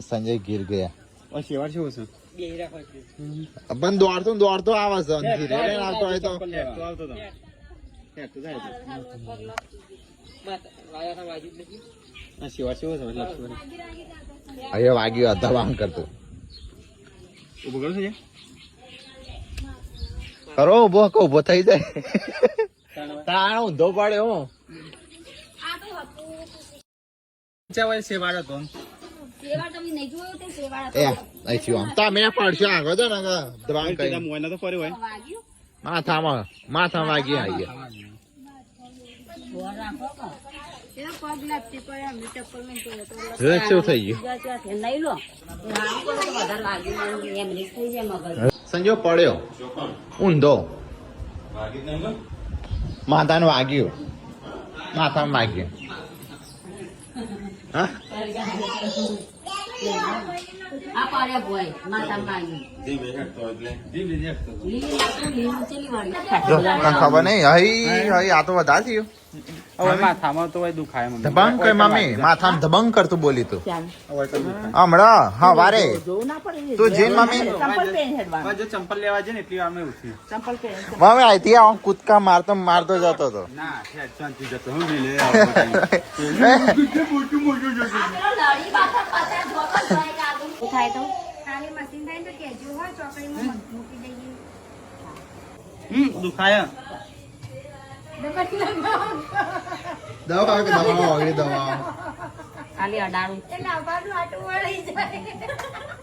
સંજય ગીર ગયા શેવાળ શું છે પણ દોડતો આવે છે અંદરથી રે આવતો હોય તો આવતો શેવાળ શું છે અહીંયા વાગ્યું હતા વાંગ કરતો ઉભો કરો છે કરો ઉભો થઈ જાય તાણ ઊંધો પડે હું શેવાળ હતો તમે પડશો આગળ તો ને દબાણ કરી મોયના તો ફર્યો હોય માથામાં વાગી આવીએ કેવું થઈ ગયું સંજો પડ્યો ઊંધો માથાને વાગ્યું માથામાં વાગ્યું હા ખબર નઈ હઈ આ તો વધારે થયું માથામાં તો દુખાય ધબંગ કઈ મામી માથામાં ધબંગ કરતું બોલી તું હમણાં હા વારે તું જઈને મામી ચંપલ લેવા છે ને એટલી વાર મેં ઉઠી મામી આઈથી આમ કૂદકા મારતો જતો હતો ના શાંતિ જતો હું લે થાય તો ખાલી મશીન થાય તો કેજો હોય ચોકડીમાં મૂકી દઈએ દુખાય દવા દવા ખાલી અડાડું એટલે આટલું વળી જાય